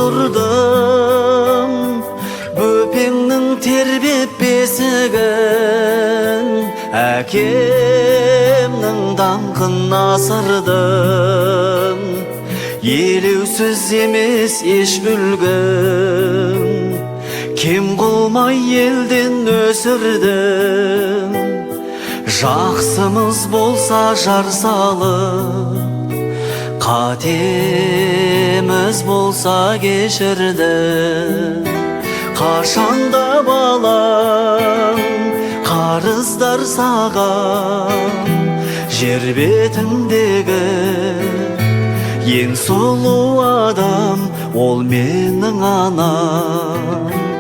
oldurdum, böpеңнің тербеп бесігін, әкемнің даңқын асырдым. Елеусіз емес еш үлгім, кем қылмай елден өсірдім. Жақсымыз болса жар салып, қатеміз болса кешірдім. Қашанда балам, қарыздар саған, жер бетіндегі ең сұлу адам, ол менің анам.